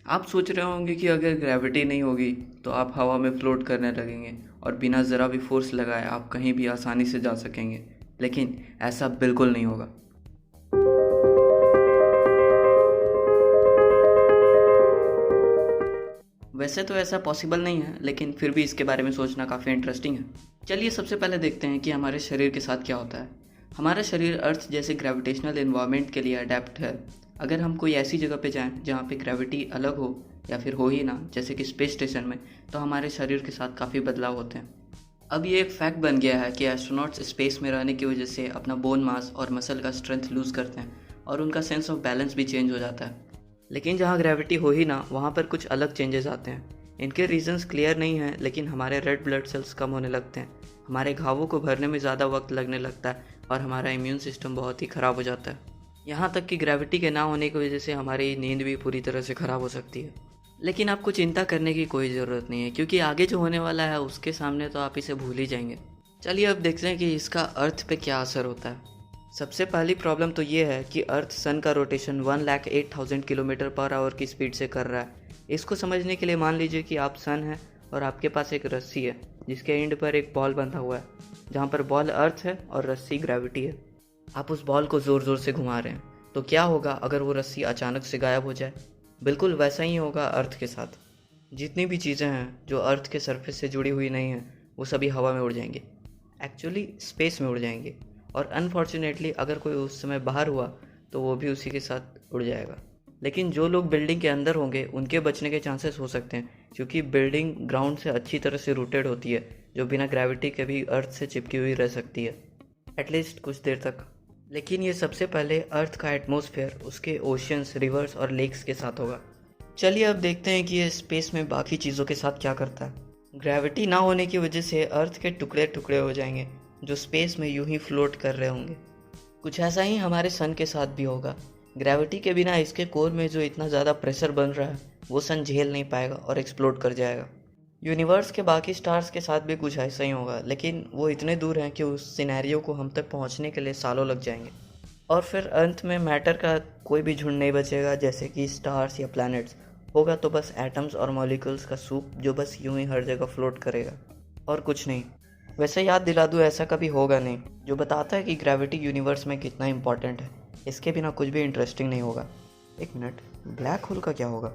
आप सोच रहे होंगे कि अगर ग्रेविटी नहीं होगी तो आप हवा में फ्लोट करने लगेंगे और बिना ज़रा भी फोर्स लगाए आप कहीं भी आसानी से जा सकेंगे, लेकिन ऐसा बिल्कुल नहीं होगा। वैसे तो ऐसा पॉसिबल नहीं है, लेकिन फिर भी इसके बारे में सोचना काफ़ी इंटरेस्टिंग है। चलिए सबसे पहले देखते हैं कि हमारे शरीर के साथ क्या होता है। हमारा शरीर अर्थ जैसे ग्रेविटेशनल इन्वायरमेंट के लिए अडेप्ट है। अगर हम कोई ऐसी जगह पे जाएं जहाँ पे ग्रेविटी अलग हो या फिर हो ही ना, जैसे कि स्पेस स्टेशन में, तो हमारे शरीर के साथ काफ़ी बदलाव होते हैं। अब ये एक फैक्ट बन गया है कि एस्ट्रोनॉट्स स्पेस में रहने की वजह से अपना बोन मास और मसल का स्ट्रेंथ लूज़ करते हैं और उनका सेंस ऑफ बैलेंस भी चेंज हो जाता है। लेकिन जहाँ ग्रेविटी हो ही ना, वहाँ पर कुछ अलग चेंजेस आते हैं। इनके रीजंस क्लियर नहीं हैं, लेकिन हमारे रेड ब्लड सेल्स कम होने लगते हैं, हमारे घावों को भरने में ज़्यादा वक्त लगने लगता है और हमारा इम्यून सिस्टम बहुत ही ख़राब हो जाता है। यहाँ तक कि ग्रेविटी के ना होने की वजह से हमारी नींद भी पूरी तरह से ख़राब हो सकती है। लेकिन आपको चिंता करने की कोई ज़रूरत नहीं है, क्योंकि आगे जो होने वाला है उसके सामने तो आप इसे भूल ही जाएंगे। चलिए अब देखते हैं कि इसका अर्थ पे क्या असर होता है। सबसे पहली प्रॉब्लम तो ये है कि अर्थ सन का रोटेशन 1,08,000 किलोमीटर पर आवर की स्पीड से कर रहा है। इसको समझने के लिए मान लीजिए कि आप सन है और आपके पास एक रस्सी है जिसके एंड पर एक बॉल बंधा हुआ है, जहाँ पर बॉल अर्थ है और रस्सी ग्रेविटी है। आप उस बॉल को ज़ोर ज़ोर से घुमा रहे हैं, तो क्या होगा अगर वो रस्सी अचानक से गायब हो जाए? बिल्कुल वैसा ही होगा अर्थ के साथ। जितनी भी चीज़ें हैं जो अर्थ के सरफेस से जुड़ी हुई नहीं हैं, वो सभी हवा में उड़ जाएंगे, एक्चुअली स्पेस में उड़ जाएंगे। और अनफॉर्चुनेटली अगर कोई उस समय बाहर हुआ तो वो भी उसी के साथ उड़ जाएगा। लेकिन जो लोग बिल्डिंग के अंदर होंगे उनके बचने के चांसेस हो सकते हैं, क्योंकि बिल्डिंग ग्राउंड से अच्छी तरह से रूटेड होती है, जो बिना ग्रेविटी के भी अर्थ से चिपकी हुई रह सकती है, एटलीस्ट कुछ देर तक। लेकिन ये सबसे पहले अर्थ का एटमॉस्फेयर उसके ओशियंस, रिवर्स और लेक्स के साथ होगा। चलिए अब देखते हैं कि ये स्पेस में बाकी चीज़ों के साथ क्या करता है। ग्रेविटी ना होने की वजह से अर्थ के टुकड़े टुकड़े हो जाएंगे, जो स्पेस में यूं ही फ्लोट कर रहे होंगे। कुछ ऐसा ही हमारे सन के साथ भी होगा। ग्रेविटी के बिना इसके कोर में जो इतना ज़्यादा प्रेशर बन रहा है, वो सन झेल नहीं पाएगा और एक्सप्लोड कर जाएगा। यूनिवर्स के बाकी स्टार्स के साथ भी कुछ ऐसा ही होगा, लेकिन वो इतने दूर हैं कि उस सिनेरियो को हम तक पहुंचने के लिए सालों लग जाएंगे। और फिर अंत में मैटर का कोई भी झुंड नहीं बचेगा, जैसे कि स्टार्स या प्लैनेट्स। होगा तो बस एटम्स और मॉलिक्यूल्स का सूप, जो बस यूं ही हर जगह फ्लोट करेगा और कुछ नहीं। वैसे याद दिला दूँ, ऐसा कभी होगा नहीं, जो बताता है कि ग्रेविटी यूनिवर्स में कितना इंपॉर्टेंट है। इसके बिना कुछ भी इंटरेस्टिंग नहीं होगा। एक मिनट, ब्लैक होल का क्या होगा?